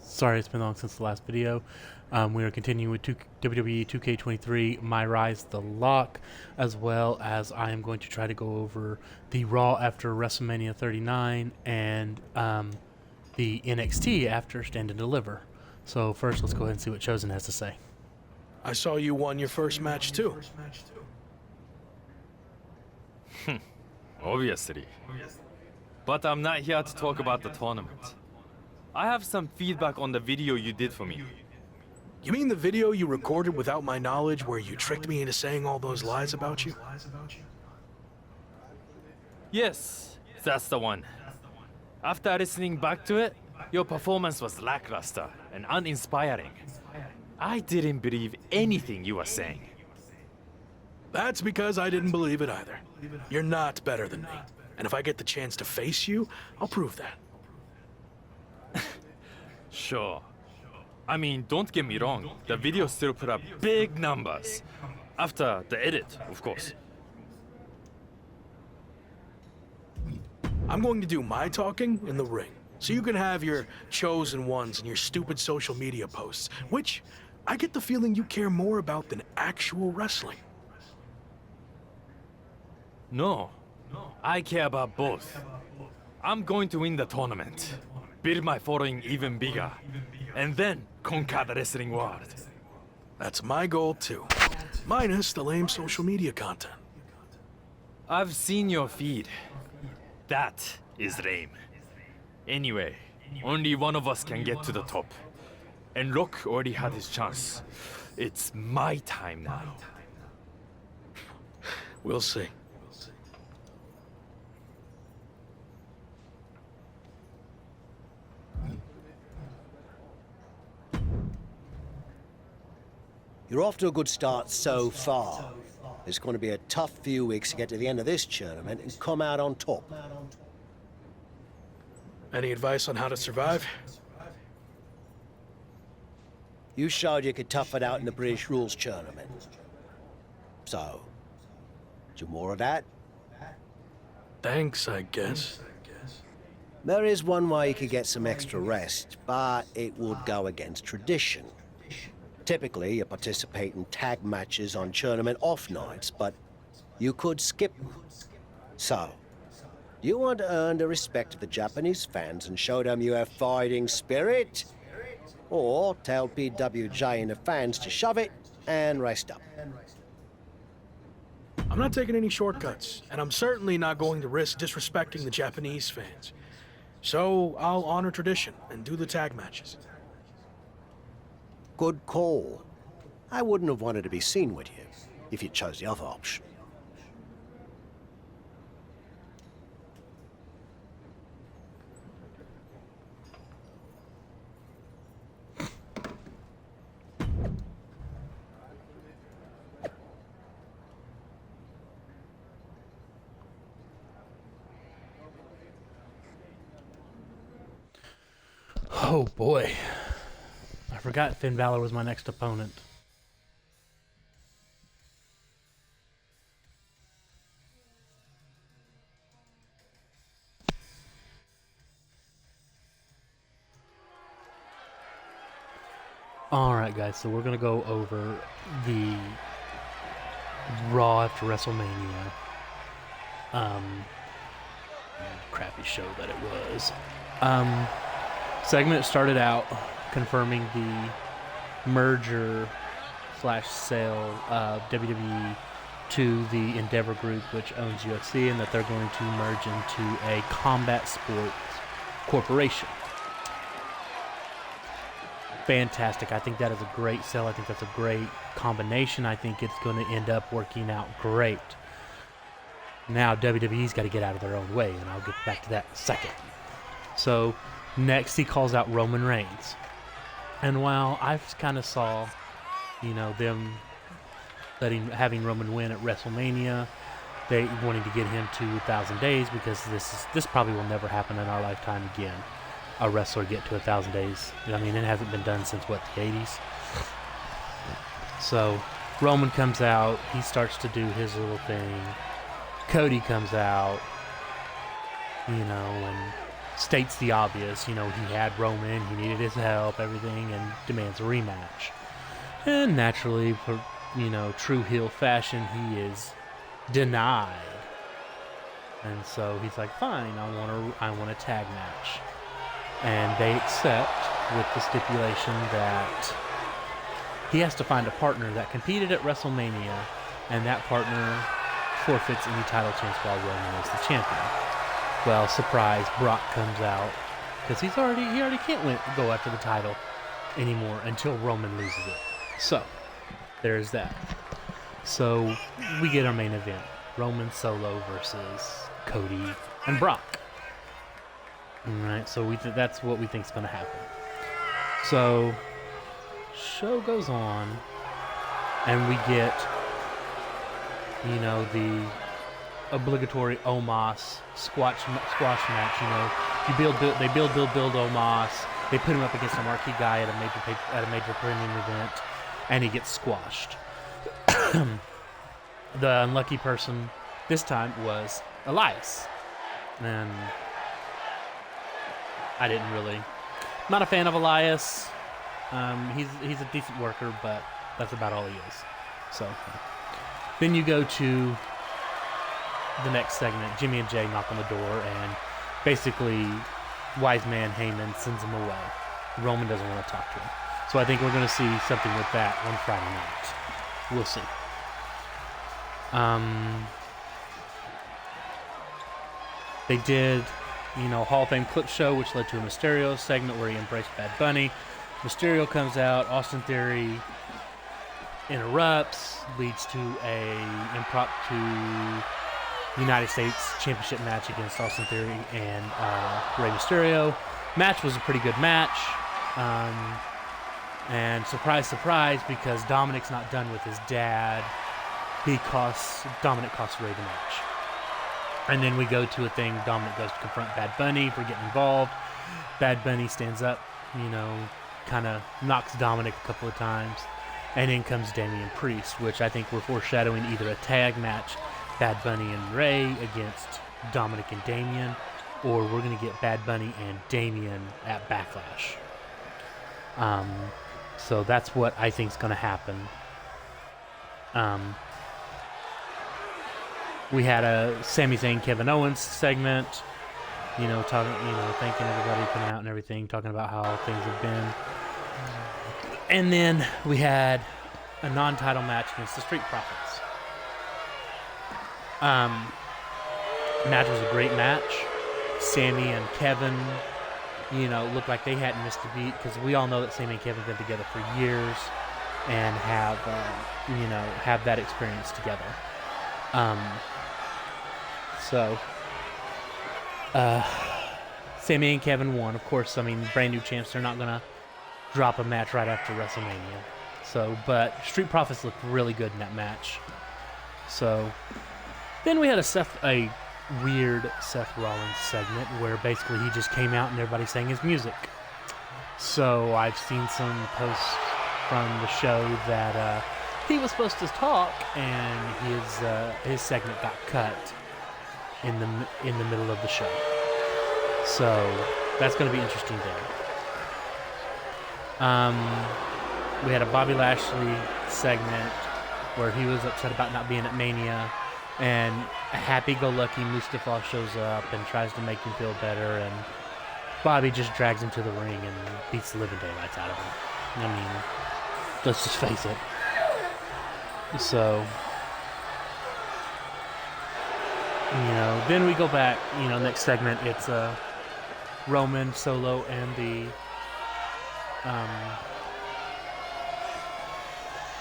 Sorry it's been long since the last video. We are continuing with WWE 2K23 myrise the lock, as well as I am going to try to go over the Raw after WrestleMania 39 and the NXT after Stand and Deliver. So first, let's go ahead and see what Chosen has to say. I saw you won your first match too. Obviously. But I'm not here to talk about the tournament. I have some feedback on the video you did for me. You mean the video you recorded without my knowledge where you tricked me into saying all those lies about you? Yes, that's the one. After listening back to it, your performance was lackluster and uninspiring. I didn't believe anything you were saying. That's because I didn't believe it either. You're not better than me. And if I get the chance to face you, I'll prove that. Sure. I mean, don't get me wrong, the video still put up big numbers. After the edit, of course. I'm going to do my talking in the ring, so you can have your chosen ones and your stupid social media posts, which I get the feeling you care more about than actual wrestling. No, I care about both. I'm going to win the tournament, build my following even bigger, and then conquer the wrestling world. That's my goal too, minus the lame social media content. I've seen your feed. That is lame. Anyway, only one of us can get to the top. And Rock already had his chance. It's my time now. We'll see. You're off to a good start so far. It's going to be a tough few weeks to get to the end of this tournament and come out on top. Any advice on how to survive? You showed you could tough it out in the British Rules tournament. So, do more of that? Thanks, I guess. There is one way you could get some extra rest, but it would go against tradition. Typically, you participate in tag matches on tournament off nights, but you could skip them. So, do you want to earn the respect of the Japanese fans and show them you have fighting spirit? Or tell PWJ and the fans to shove it and rest up? I'm not taking any shortcuts, and I'm certainly not going to risk disrespecting the Japanese fans. So, I'll honor tradition and do the tag matches. Good call. I wouldn't have wanted to be seen with you if you chose the other option. Oh boy. I forgot Finn Balor was my next opponent. Alright guys, so we're going to go over the Raw after WrestleMania. Crappy show that it was. Segment started out confirming the merger / sale of WWE to the Endeavor Group, which owns UFC, and that they're going to merge into a combat sports corporation. Fantastic. I think that is a great sell. I think that's a great combination. I think it's going to end up working out great. Now WWE's got to get out of their own way, and I'll get back to that in a second. So next he calls out Roman Reigns. And while I kind of saw, them having Roman win at WrestleMania, they wanting to get him to 1,000 days because this probably will never happen in our lifetime again. A wrestler get to 1,000 days. I mean, it hasn't been done since the 80s. So Roman comes out, he starts to do his little thing. Cody comes out, and states the obvious. You know, he had Roman, he needed his help, everything, and demands a rematch. And naturally, for, you know, true heel fashion, he is denied. And so he's like, fine, I want a tag match. And they accept with the stipulation that he has to find a partner that competed at WrestleMania, and that partner forfeits any title chance while Roman is the champion. Well, surprise, Brock comes out because he already can't go after the title anymore until Roman loses it. So there's that. So we get our main event: Roman Solo versus Cody and Brock. All right, so that's what we think is going to happen. So show goes on, and we get, you know, the obligatory Omos squash match. You know, they build Omos. They put him up against a marquee guy at a major premium event, and he gets squashed. The unlucky person this time was Elias, and I didn't really. Not a fan of Elias. He's a decent worker, but that's about all he is. So then you go to the next segment. Jimmy and Jay knock on the door, and basically wise man Heyman sends him away. Roman doesn't want to talk to him. So I think we're going to see something with that on Friday night. We'll see. They did, you know, Hall of Fame clip show, which led to a Mysterio segment where he embraced Bad Bunny. Mysterio comes out. Austin Theory interrupts, leads to a impromptu United States Championship match against Austin Theory and Rey Mysterio. Match was a pretty good match. And surprise, surprise, because Dominic's not done with his dad, Dominic costs Rey the match. And then we go to a thing, Dominic goes to confront Bad Bunny for getting involved. Bad Bunny stands up, you know, kind of knocks Dominic a couple of times. And in comes Damian Priest, which I think we're foreshadowing either a tag match, Bad Bunny and Rey against Dominic and Damian, or we're going to get Bad Bunny and Damian at Backlash. So that's what I think is going to happen. We had a Sami Zayn, Kevin Owens segment, you know, thanking everybody coming out and everything, talking about how things have been. And then we had a non-title match against the Street Profits. Match was a great match. Sammy and Kevin, you know, looked like they hadn't missed a beat, because we all know that Sammy and Kevin have been together for years and have that experience together. Sammy and Kevin won. Of course, I mean, brand new champs, they're not going to drop a match right after WrestleMania. So, but Street Profits looked really good in that match. So, then we had a weird Seth Rollins segment where basically he just came out and everybody sang his music. So, I've seen some posts from the show that he was supposed to talk, and his segment got cut in the middle of the show. So that's going to be interesting there. We had a Bobby Lashley segment where he was upset about not being at Mania, and a happy-go-lucky Mustafa shows up and tries to make him feel better, and Bobby just drags him to the ring and beats the living daylights out of him. I mean, let's just face it. So, you know, then we go back, you know, next segment, it's Roman, Solo, and the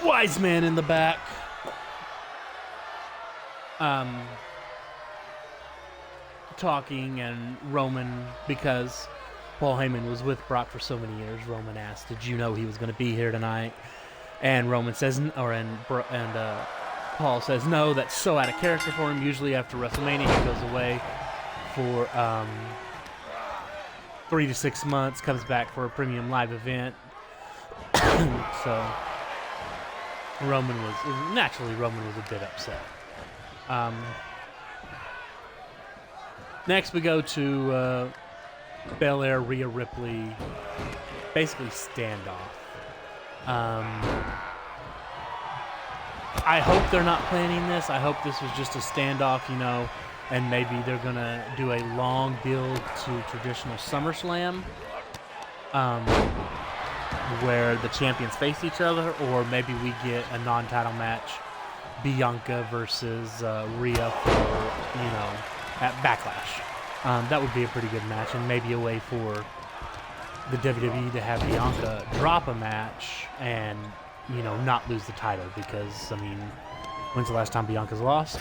wise man in the back. Talking, and Roman, because Paul Heyman was with Brock for so many years, Roman asked, "Did you know he was going to be here tonight?" And Roman says, Paul says, "No, that's so out of character for him. Usually after WrestleMania, he goes away for 3 to 6 months, comes back for a premium live event." So Roman was a bit upset. Next we go to Belair, Rhea Ripley, basically standoff. I hope they're not planning this. I hope this was just a standoff, you know, and maybe they're going to do a long build to traditional SummerSlam where the champions face each other, or maybe we get a non-title match, Bianca versus Rhea for, you know, at Backlash. That would be a pretty good match, and maybe a way for the WWE to have Bianca drop a match and, you know, not lose the title, because, I mean, when's the last time Bianca's lost?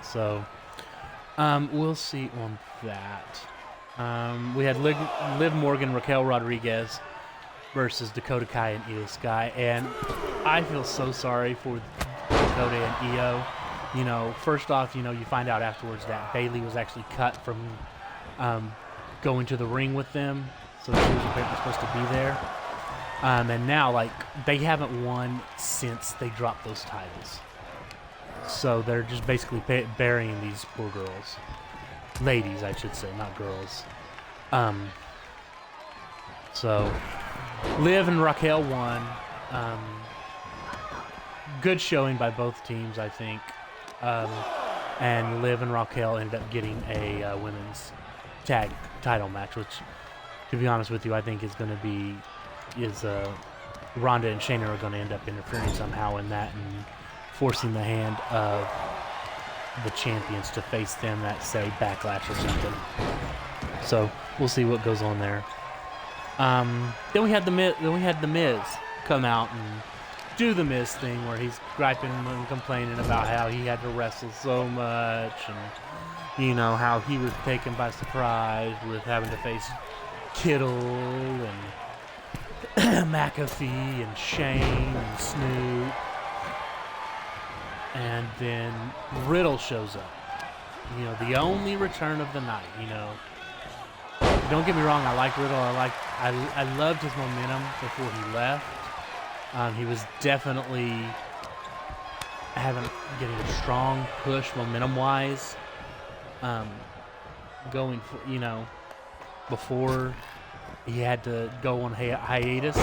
So, we'll see on that. We had Liv Morgan, Raquel Rodriguez versus Dakota Kai and Io Sky, and I feel so sorry for Dakota and Io. You know, first off, you know, you find out afterwards that Bayley was actually cut from going to the ring with them, so she was apparently supposed to be there. And now, like, they haven't won since they dropped those titles. So they're just basically burying these poor girls. Ladies, I should say, not girls. So Liv and Raquel won. Good showing by both teams, I think. And Liv and Raquel ended up getting a women's tag title match, which, to be honest with you, I think is going to be Ronda and Shayna are going to end up interfering somehow in that and forcing the hand of the champions to face them at, say, Backlash or something. So we'll see what goes on there. Then we had the Miz come out and do the Miz thing where he's griping and complaining about how he had to wrestle so much, and, you know, how he was taken by surprise with having to face Kittle and McAfee and Shane and Snoop. And then Riddle shows up. You know, the only return of the night, you know. Don't get me wrong, I like Riddle. I loved his momentum before he left. He was definitely getting a strong push momentum-wise. Going for, you know, before he had to go on hiatus.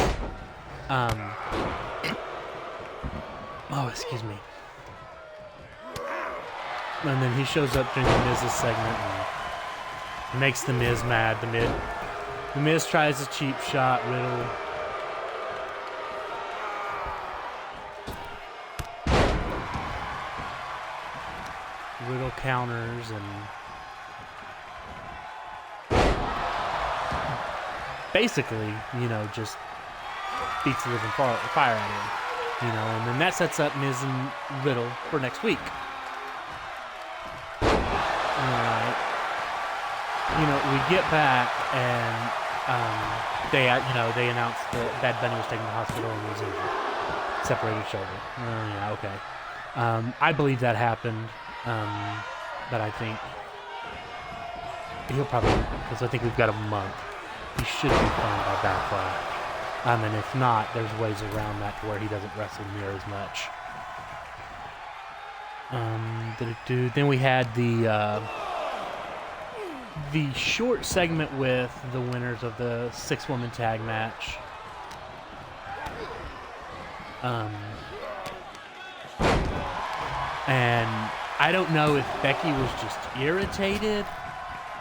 Excuse me. And then he shows up during the Miz's segment and makes the Miz mad. The Miz tries a cheap shot. Riddle counters and basically, you know, just beats the living fire out of him. You know, and then that sets up Miz and Riddle for next week. Alright. You know, we get back and they announced that Bad Bunny was taken to the hospital and was injured. Separated shoulder. Yeah, okay. I believe that happened, but I think he'll probably, because I think we've got a month, he should be fine by Backlash. And if not, there's ways around that to where he doesn't wrestle near as much. Then we had the short segment with the winners of the 6-woman tag match. And I don't know if Becky was just irritated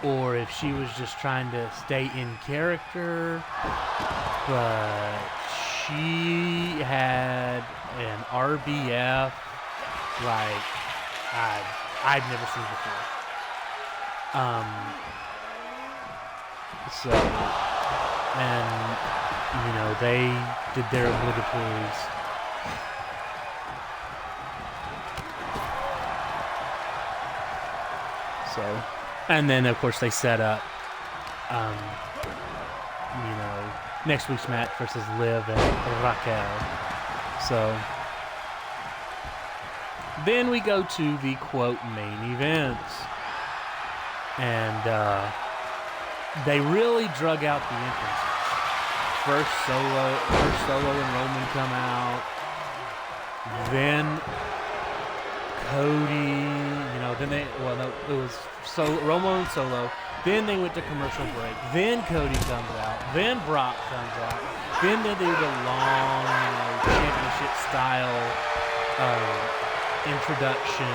or if she was just trying to stay in character, but she had an RBF like I've never seen before. So, and, you know, they did their obligatories. So, and then of course they set up, you know, next week's match versus Liv and Raquel. So, then we go to the quote main events. And they really drug out the entrances. First Solo and Roman come out. Then Cody, you know, it was Roman and Solo. Then they went to commercial break. Then Cody comes out. Then Brock comes out. Then they do the long, championship style introduction.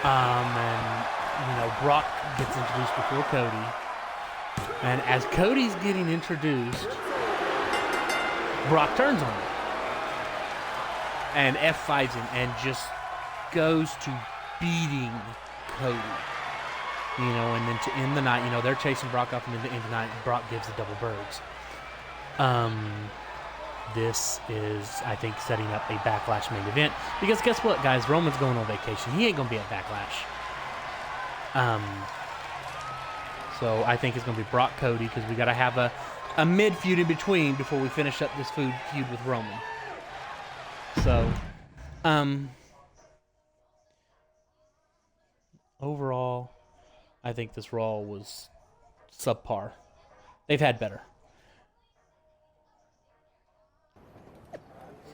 And Brock gets introduced before Cody. And as Cody's getting introduced, Brock turns on him and F5s him and just goes to beating Cody. And then to end the night, they're chasing Brock off, and then to end the night, Brock gives the double birds. This is, I think, setting up a Backlash main event, because guess what, guys? Roman's going on vacation. He ain't going to be at Backlash. So I think it's going to be Brock Cody, because we got to have a mid feud in between before we finish up this feud with Roman. So, overall, I think this Raw was subpar. They've had better.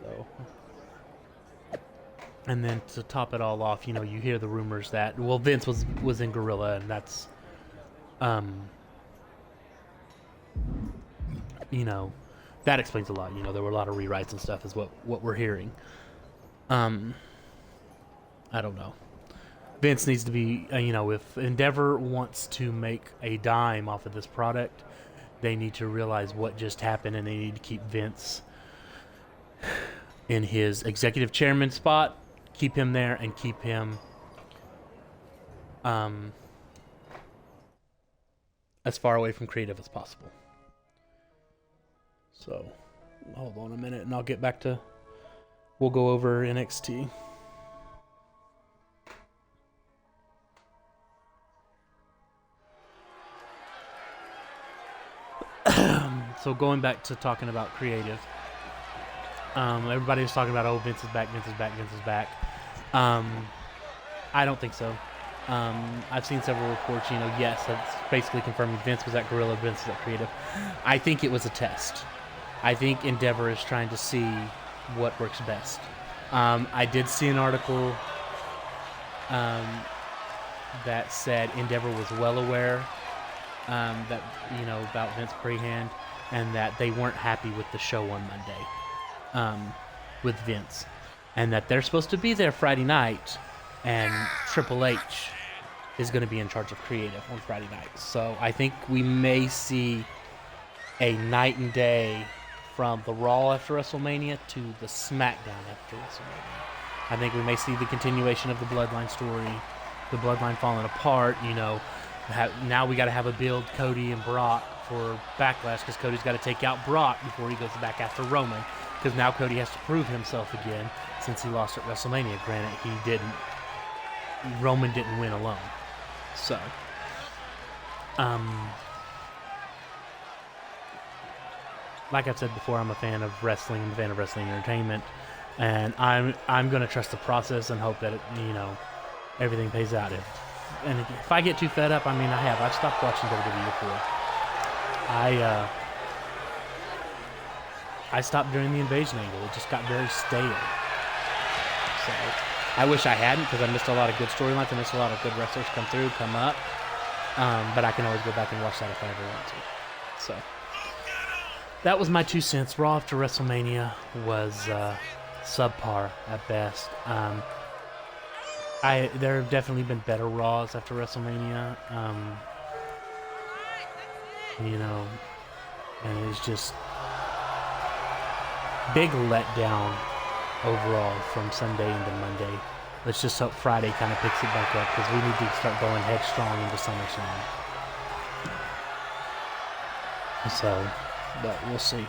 So, and then to top it all off, you hear the rumors that, Vince was in Gorilla, and that's, that explains a lot. There were a lot of rewrites and stuff is what we're hearing. I don't know. Vince needs to be, if Endeavor wants to make a dime off of this product, they need to realize what just happened, and they need to keep Vince in his executive chairman spot, keep him there, and keep him as far away from creative as possible. So, hold on a minute, and I'll get back to, we'll go over NXT. So going back to talking about creative, everybody was talking about, Vince is back, Vince is back, Vince is back. I don't think so. I've seen several reports, yes, that's basically confirming Vince was at Gorilla, Vince is at Creative. I think it was a test. I think Endeavor is trying to see what works best. I did see an article that said Endeavor was well aware that, about Vince Freehand, and that they weren't happy with the show on Monday with Vince, and that they're supposed to be there Friday night, and Triple H is going to be in charge of creative on Friday night. So I think we may see a night and day from the Raw after WrestleMania to the SmackDown after WrestleMania. I think we may see the continuation of the Bloodline story, the Bloodline falling apart. Now we got to have a build Cody and Brock for Backlash, because Cody's got to take out Brock before he goes back after Roman, because now Cody has to prove himself again since he lost at WrestleMania. Granted, Roman didn't win alone. So, like I've said before, I'm a fan of wrestling. I'm a fan of wrestling entertainment, and I'm going to trust the process and hope that everything pays out. If I get too fed up, I've stopped watching WWE before. I stopped during the invasion angle. It just got very stale. So I wish I hadn't, because I missed a lot of good storylines. I missed a lot of good wrestlers come up. But I can always go back and watch that if I ever want to. So that was my 2 cents. Raw after WrestleMania was subpar at best. There have definitely been better Raws after WrestleMania. And it's just big letdown overall from Sunday into Monday. Let's just hope Friday kind of picks it back up, because we need to start going headstrong into SummerSlam. So, but we'll see.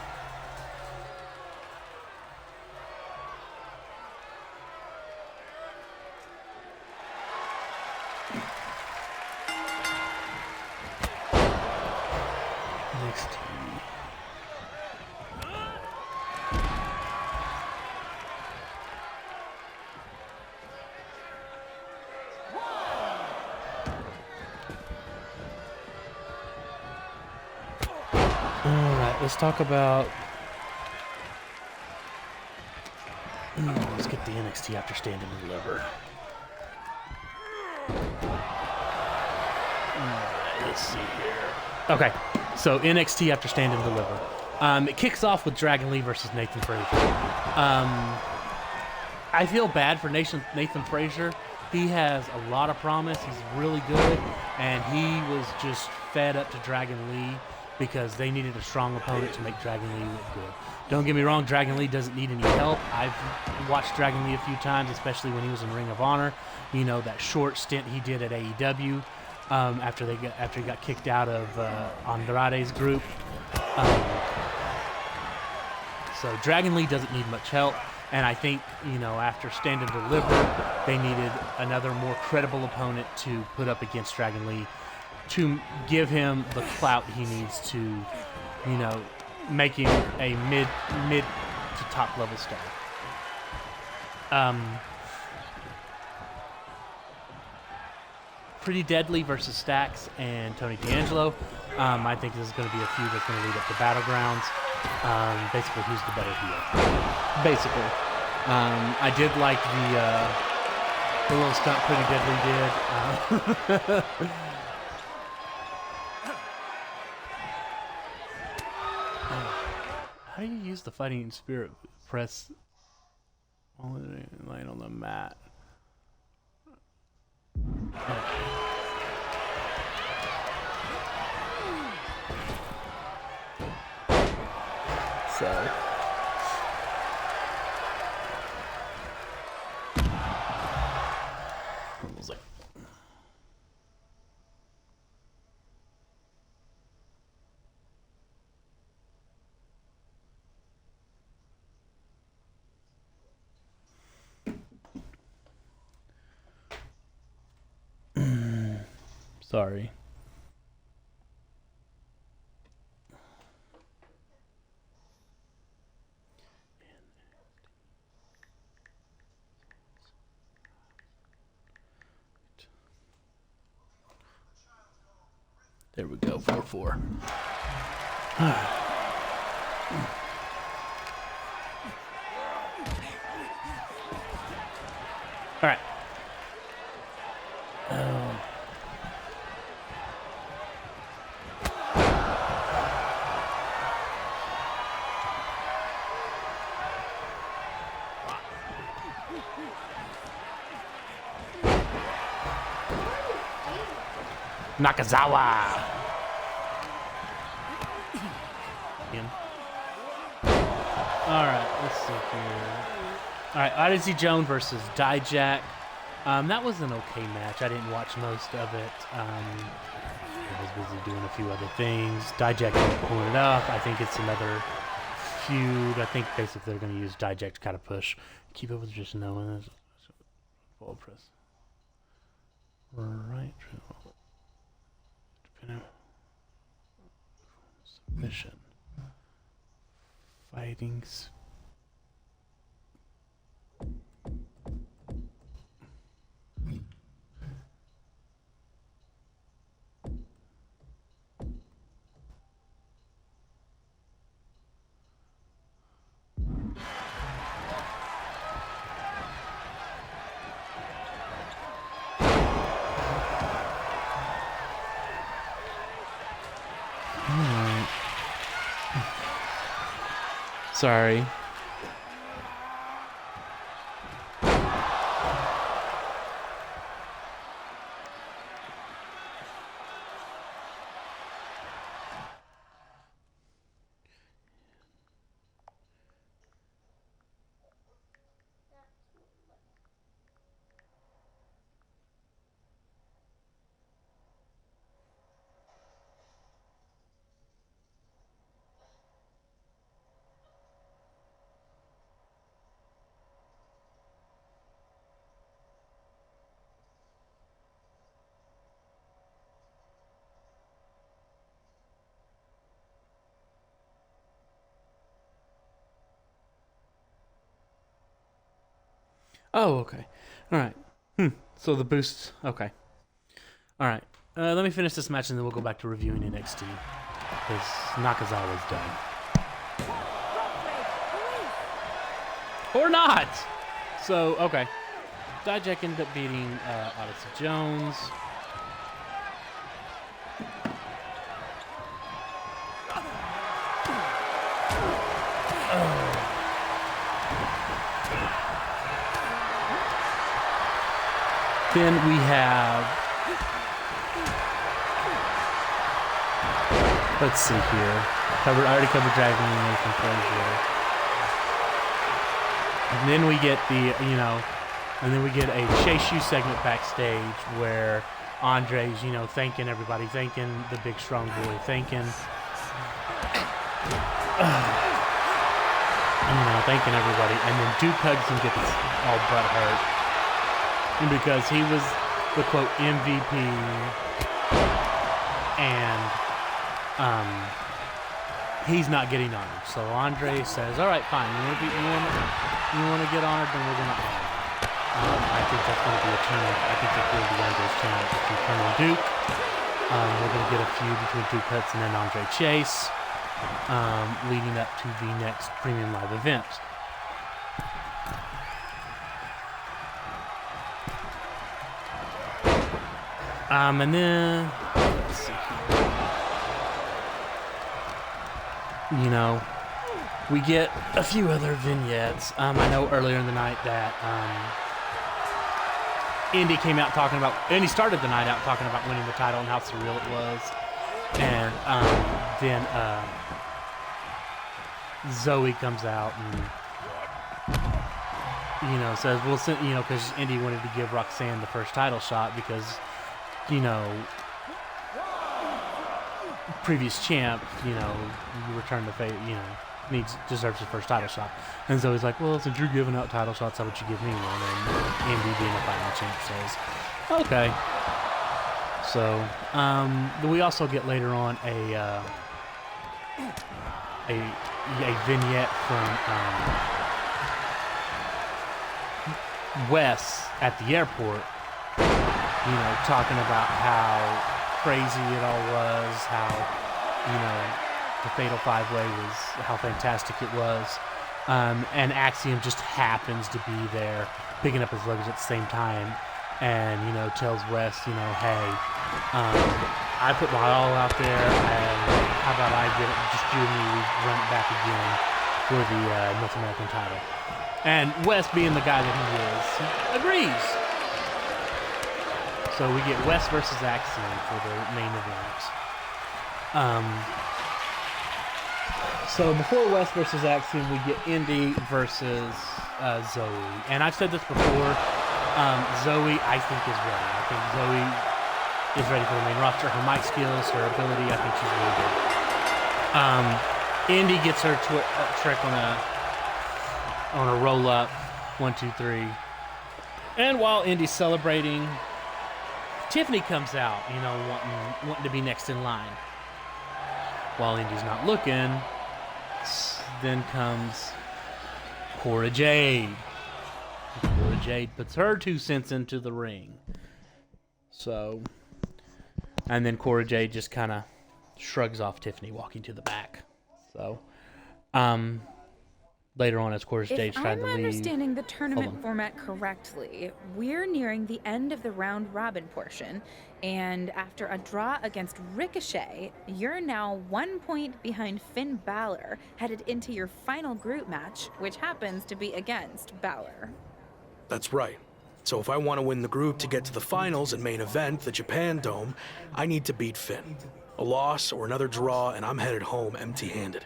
NXT. Let's talk about. Let's get the NXT after Stand and Deliver. Alright. let's see here. Okay, so NXT after Stand and Deliver. It kicks off with Dragon Lee versus Nathan Frazier. I feel bad for Nathan Frazier. He has a lot of promise. He's really good, and he was just fed up to Dragon Lee because they needed a strong opponent to make Dragon Lee look good. Don't get me wrong, Dragon Lee doesn't need any help. I've watched Dragon Lee a few times, especially when he was in Ring of Honor. You know, that short stint he did at AEW after he got kicked out of Andrade's group. So Dragon Lee doesn't need much help. And I think, you know, after Stand and Deliver, they needed another more credible opponent to put up against Dragon Lee to give him the clout he needs to, you know, make him a mid to top level star. Pretty Deadly versus Stax and Tony D'Angelo. I think this is going to be a feud that's going to lead up to Battlegrounds. Basically, who's the better heel? Basically. I did like the little stunt Pretty Deadly did. How do you use the fighting spirit? Press laying on the mat. So it was like sorry. There we go, 4-4. All right. Nakazawa. In. All right, let's see here. All right, Odyssey Jones versus Dijak. That was an okay match. I didn't watch most of it. I was busy doing a few other things. Dijak ended up pulling it off. I think it's another feud. I think basically they're going to use Dijak to kind of push. Keep up with just knowing this. Ball press. Right. Submission. Fighting. Sorry. Oh, okay. All right. So the boost. Okay. All right. Let me finish this match and then we'll go back to reviewing NXT because Nakazawa's done. Or not. So okay. Dijak ended up beating Odyssey Jones. Then we have, let's see here. I already covered Dragon and Nathan Frazier. And then we get a Chase U segment backstage where Andre's, thanking everybody, thanking the big strong boy, thanking everybody. And then Duke hugs and gets all butt hurt. And because he was the quote MVP and he's not getting honored. So Andre says, all right, fine. You want to get honored, then we're going to honor you. I think that's going to be a turn. I think that's going to be Andre's turn between Colonel and Duke. We're going to get a feud between Duke Hudson and Andre Chase, leading up to the next Premium Live event. And then, let's see here. We get a few other vignettes. I know earlier in the night that Indy came out talking about, and he started the night out talking about winning the title and how surreal it was. And then Zoe comes out and, says, well, because Indy wanted to give Roxanne the first title shot because, previous champ, you return the favor, deserves his first title shot. And Zoe's like, well, since you're giving out title shots, how would you give me one? And Indy, being a fighting champ, says, okay. So, we also get later on a vignette from Wes at the airport, talking about how crazy it all was, how, the Fatal 5-Way was, how fantastic it was. And Axiom just happens to be there, picking up his luggage at the same time, and, tells Wes, hey, I put my all out there, and how about I get it, just you and me, we run it back again for the North American title. And Wes, being the guy that he is, agrees. So we get Wes versus Axiom for the main event. So before Wes versus Axiom, we get Indy versus Zoe. And I've said this before, Zoe, I think, is ready. I think Zoe is ready for the main roster. Her mic skills, her ability, I think she's really good. Indy gets her trick on a roll-up, 1, 2, 3. And while Indy's celebrating, Tiffany comes out, wanting to be next in line. While Indy's not looking, then comes Cora Jade. Cora Jade puts her 2 cents into the ring. So, and then Cora Jade just kind of shrugs off Tiffany walking to the back. So, later on, as Cora Jade's trying to leave. If I'm understanding the tournament format correctly, we're nearing the end of the round robin portion, and after a draw against Ricochet, you're now 1 point behind Finn Balor, headed into your final group match, which happens to be against Balor. That's right. So if I want to win the group to get to the finals and main event, the Japan Dome, I need to beat Finn. A loss or another draw, and I'm headed home empty-handed.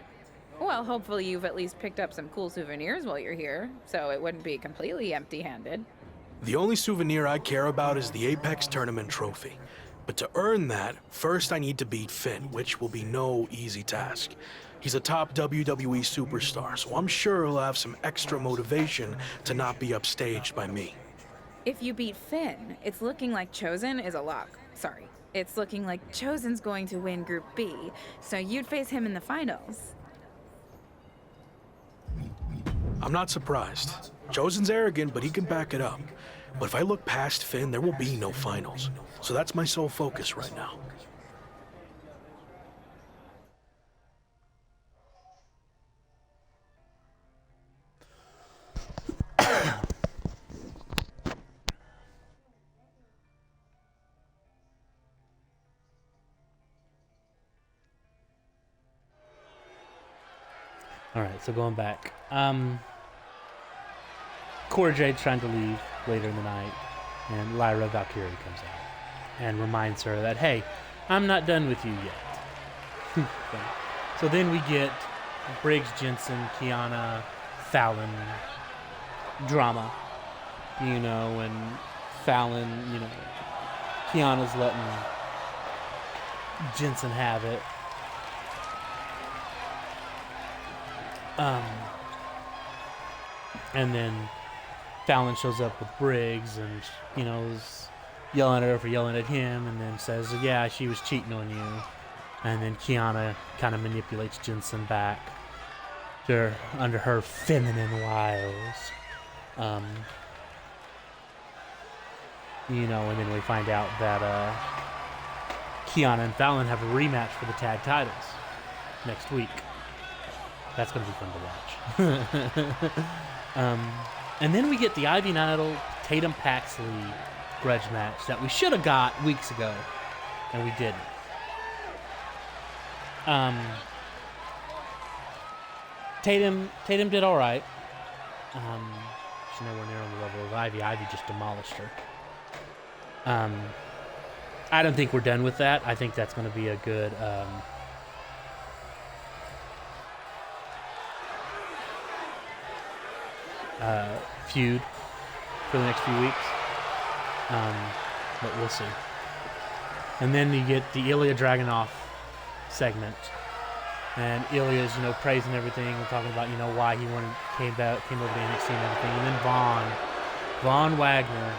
Well, hopefully you've at least picked up some cool souvenirs while you're here, so it wouldn't be completely empty-handed. The only souvenir I care about is the Apex Tournament trophy. But to earn that, first I need to beat Finn, which will be no easy task. He's a top WWE superstar, so I'm sure he'll have some extra motivation to not be upstaged by me. If you beat Finn, it's looking like Chosen is a lock. Sorry. It's looking like Chosen's going to win Group B, so you'd face him in the finals. I'm not surprised. Chosen's arrogant, but he can back it up. But if I look past Finn, there will be no finals. So that's my sole focus right now. All right, so going back. Cora Jade's trying to leave later in the night, and Lyra Valkyrie comes out and reminds her that, hey, I'm not done with you yet. So then we get Briggs, Jensen, Kiana, Fallon drama, you know, and Fallon, you know, Kiana's letting Jensen have it. And then Fallon shows up with Briggs and, you know, is yelling at her for yelling at him, and then says, yeah, she was cheating on you. And then Kiana kind of manipulates Jensen back under her feminine wiles. You know, and then we find out that Kiana and Fallon have a rematch for the tag titles next week. That's going to be fun to watch. And then we get the Ivy Idol Tatum Paxley grudge match that we should have got weeks ago, and we didn't. Tatum did all right. She's nowhere near on the level of Ivy. Ivy just demolished her. I don't think we're done with that. I think that's going to be a good feud for the next few weeks. But we'll see. And then you get the Ilya Dragunov segment. And Ilya's, you know, praising everything and talking about, you know, why he came over to NXT and everything. And then Von Wagner,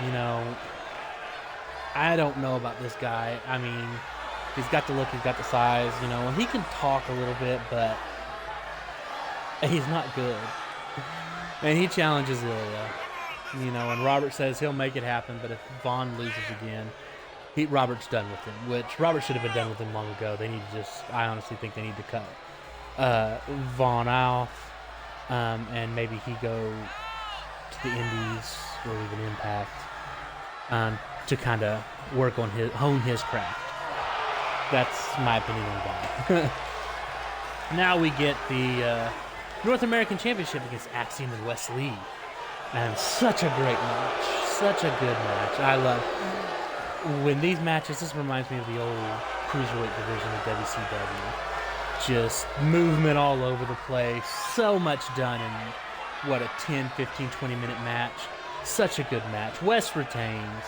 you know, I don't know about this guy. I mean, he's got the look, he's got the size, you know, and he can talk a little bit, but he's not good. And he challenges Ilya, you know, and Robert says he'll make it happen, but if Vaughn loses again, Robert's done with him, which Robert should have been done with him long ago. They need to I honestly think they need to cut Vaughn off, and maybe he go to the Indies or even Impact to kind of work on hone his craft. That's my opinion on Vaughn. Now we get the North American Championship against Axiom and Wes Lee. And such a great match. Such a good match. I love when these matches, this reminds me of the old cruiserweight division of WCW. Just movement all over the place. So much done in, what, a 10, 15, 20-minute match. Such a good match. Wes retains.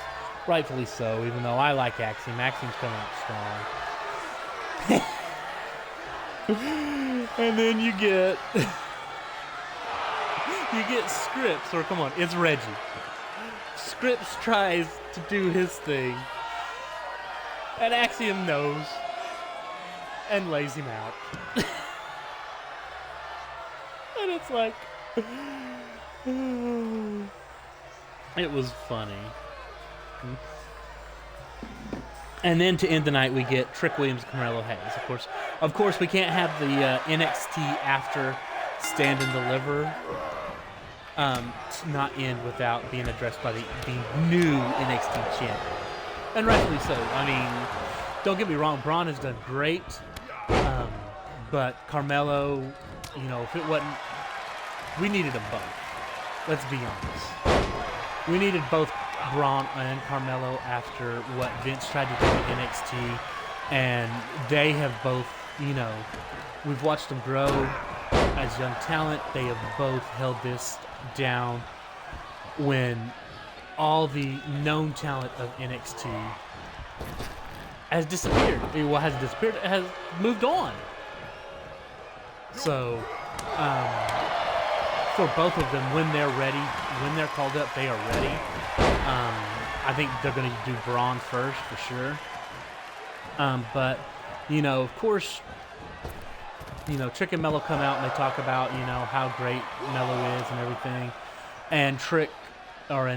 Rightfully so, even though I like Axiom. Axiom's coming out strong. And then you get Scripps, or come on, it's Reggie. Scripps tries to do his thing, and Axiom knows and lays him out. And it's like, it was funny. And then to end the night, we get Trick Williams and Carmelo Hayes. Of course, we can't have the NXT after Stand and Deliver not end without being addressed by the new NXT champion. And rightfully so. I mean, don't get me wrong, Braun has done great, but Carmelo, you know, if it wasn't, we needed them both. Let's be honest. We needed both Braun and Carmelo after what Vince tried to do in NXT, and they have both, you know, we've watched them grow as young talent. They have both held this down when all the known talent of NXT has disappeared. Well, has disappeared, it has moved on. So, for both of them, when they're ready, when they're called up, they are ready. I think they're going to do Braun first, for sure. But, you know, of course, you know, Trick and Mello come out and they talk about, you know, how great Mello is and everything. And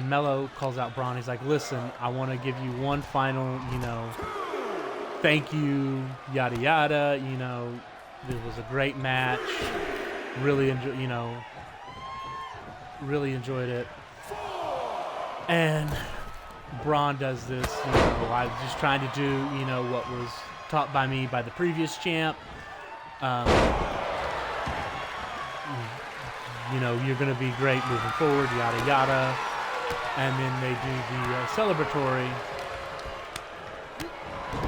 Mello calls out Braun. He's like, listen, I want to give you one final, you know, thank you, yada yada. You know, this was a great match. Really enjoyed it. And Braun does this, you know, I was just trying to do, you know, what was taught by me by the previous champ. you know, you're going to be great moving forward, yada yada. And then they do the celebratory,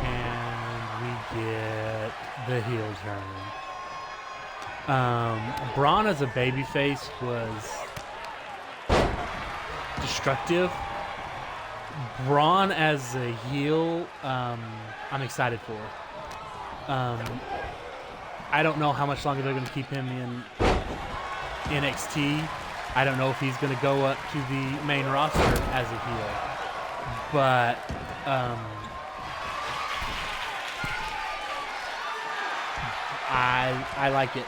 and we get the heel turn. Braun as a babyface was destructive. Braun as a heel, I'm excited for. I don't know how much longer they're going to keep him in NXT. I don't know if he's going to go up to the main roster as a heel. But I like it.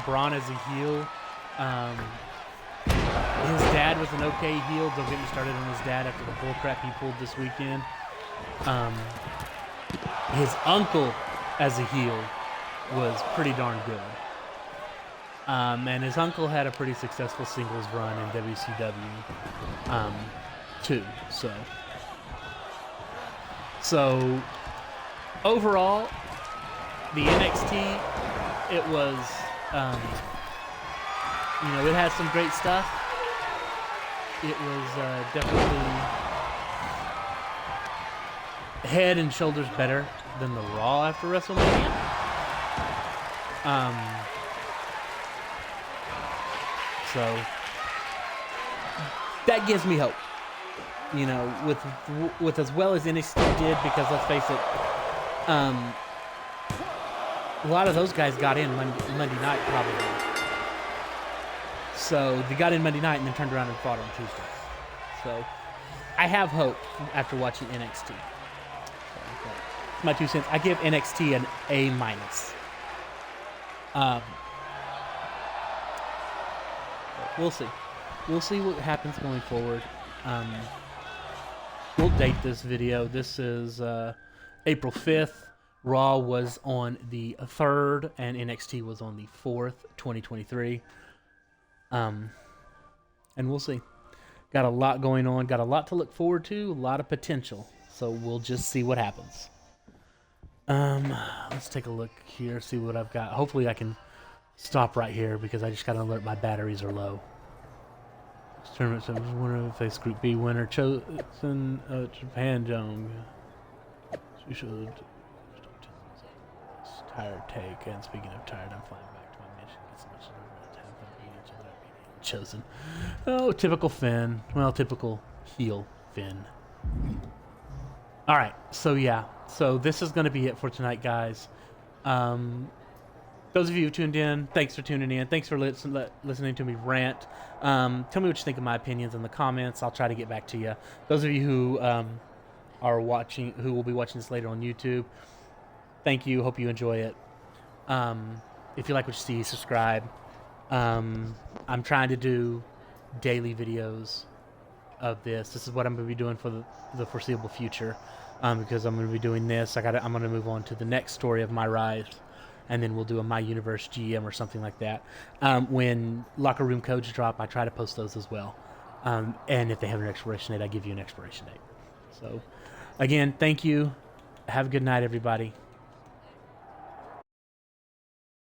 Braun as a heel. His dad was an okay heel. Don't get me started on his dad after the bullcrap he pulled this weekend. His uncle as a heel was pretty darn good. And his uncle had a pretty successful singles run in WCW, too. So overall, the NXT, it was, you know, it has some great stuff. It was definitely head and shoulders better than the Raw after WrestleMania. So that gives me hope, you know, with as well as NXT did, because let's face it, a lot of those guys got in Monday night probably. So they got in Monday night and then turned around and fought on Tuesday. So I have hope after watching NXT. So, that's my 2 cents. I give NXT an A-. We'll see. We'll see what happens going forward. We'll date this video. This is April 5th. Raw was on the 3rd, and NXT was on the 4th, 2023. And we'll see. Got a lot going on. Got a lot to look forward to. A lot of potential. So we'll just see what happens. Let's take a look here. See what I've got. Hopefully I can stop right here because I just got an alert my batteries are low. This tournament says winner face Group B winner chosen Japan Jung. She should tired take. And speaking of tired, I'm flying back to my mission. Get so much to have fun beating each other up, beating chosen. Oh, typical Finn. Well, typical heel Finn. All right, so yeah, so this is going to be it for tonight, guys. Those of you who tuned in, thanks for tuning in. Thanks for listening to me rant. Tell me what you think of my opinions in the comments. I'll try to get back to you. Those of you who are watching, who will be watching this later on YouTube, thank you. Hope you enjoy it. If you like what you see, subscribe. I'm trying to do daily videos of this. This is what I'm going to be doing for the foreseeable future, because I'm going to be doing this. I'm going to move on to the next story of myrise, and then we'll do a My Universe GM or something like that. When locker room codes drop, I try to post those as well. And if they have an expiration date, I give you an expiration date. So, again, thank you. Have a good night, everybody.